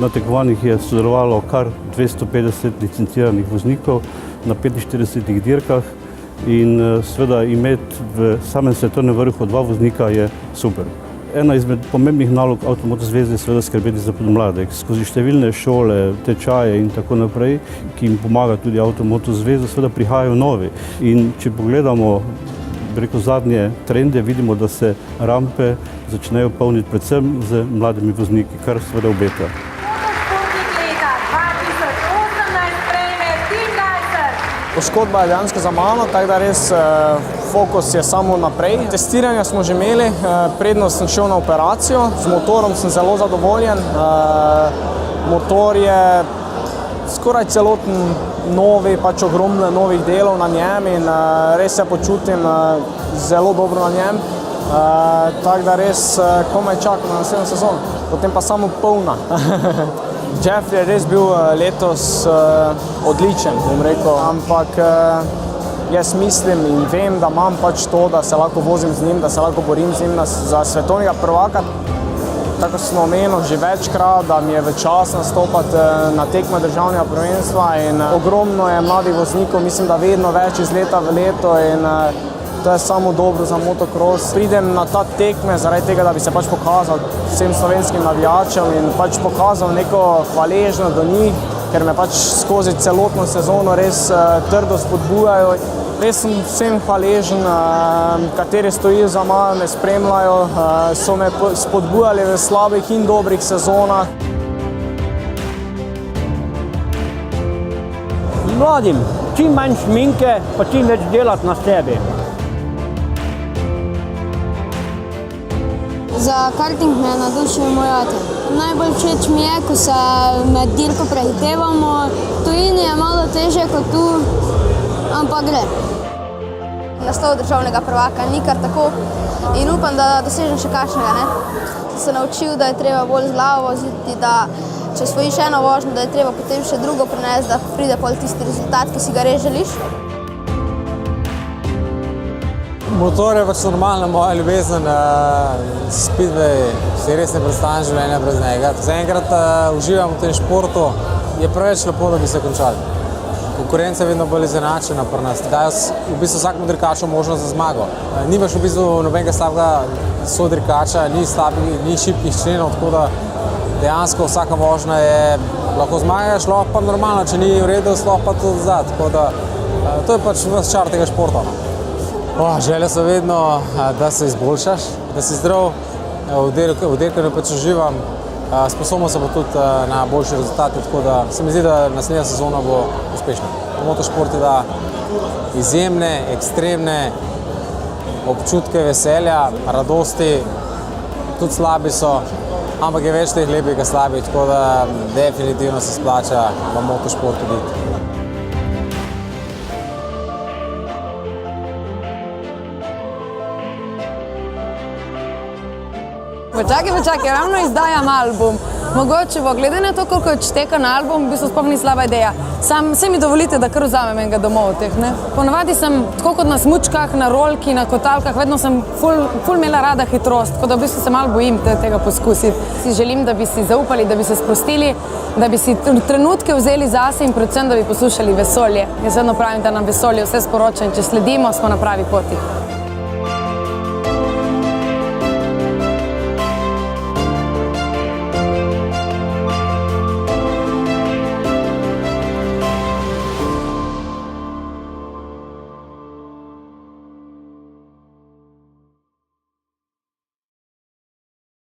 Na tekmovanjih je sodelovalo kar 250 licenciranih voznikov na 45 dirkah in seveda imeti v samem svetovnem vrhu 2 voznika je super. Ena izmed pomembnih nalog Avtomoto zveze je seveda skrbeti za podmladek. Skozi številne šole, tečaje in tako naprej, ki jim pomaga tudi Avtomoto zveza, seveda prihajajo novi. In če pogledamo zadnje trende, vidimo, da se rampe začnejo polniti predvsem z mladimi vozniki, kar seveda obeta. Poškodba je dejansko za mano, tako da res fokus je samo naprej. Testiranja smo že imeli, predno sem šel na operacijo, z motorom sem zelo zadovoljen. Motor je skoraj celoten novi, pač ogromno novih delov na njem in res se počutim zelo dobro na njem. Tako da res komaj čakam na naslednjo sezono, potem pa samo polna. Jeff je res bil letos odličen, bom rekel, ampak jaz mislim in vem, da imam pač to, da se lahko vozim z njim, da se lahko borim z njim za svetovnega prvaka. Tako sem omenil že večkrat, da mi je v čas nastopati na tekme državnega prvenstva in ogromno je mladih voznikov, mislim, da vedno več iz leta v leto in to je samo dobro za motocross. Pridem na ta tekme zaradi tega, da bi se pač pokazal vsem slovenskim navijačem in pač pokazal neko hvaležnost do njih, ker me pač skozi celotno sezono res trdo spodbujajo. Res sem vsem hvaležen, kateri stojijo za mano, me spremljajo, so me spodbujali v slabih in dobrih sezonah. Mladim, čim manj šminke, pa čim več delati na sebi. Za karting me je navdušil moj ati. Najbolj všeč mi je, ko se med dirko prehitevamo. V tujini je malo težje kot tu, ampak gre. Naslov državnega prvaka ni kar tako in upam, da dosežem še kakšnega. Se naučil, da je treba bolj z glavo voziti, da če osvojiš eno vožnjo, da je treba potem še drugo prinesti, da pride pol tisti rezultat, ki si ga res želiš. Motor je pač normalna moja ljubezen, speedway, si res ne predstavljam življenja brez njega. Zaenkrat uživam v tem športu, je preveč lepo, da bi se končali. Konkurenca je vedno bolj izenačena pri nas, dajo v bistvu vsakemu dirkaču možnost za zmago. Nimaš v bistvu nobenega slabega sodirkača, ni šibkih členov, tako da dejansko vsaka vožnja je, lahko zmagaš, lahko pa normalno, če ni v redu, lahko pa tudi odzad. Tako da to je pač ves čar tega športa. Želje so vedno, da se izboljšaš, da si zdrav, v dirkanju pač uživam, sposobno se bo tudi na boljši rezultati, tako da se mi zdi, da naslednja sezona bo uspešna. Motošport je da izjemne, ekstremne občutke veselja, radosti, tudi slabi so, ampak je več teh lepih kot slabih, tako da definitivno se splača v motošportu biti. Počakaj, ravno izdajam album. Mogoče bo, glede na to, koliko je čteka na album, v bistvu sploh ni slaba ideja. Vse mi dovolite, da kar vzamem enega domov od teh. Ponavadi sem, tako kot na smučkah, na rolki, na kotalkah, vedno sem ful imela rada hitrost, tako da v bistvu se malo bojim tega poskusiti. Si želim, da bi si zaupali, da bi se sprostili, da bi si trenutke vzeli zase in predvsem, da bi poslušali vesolje. Jaz vedno pravim, da nam vesolje vse sporoča in če sledimo, smo na pravi poti.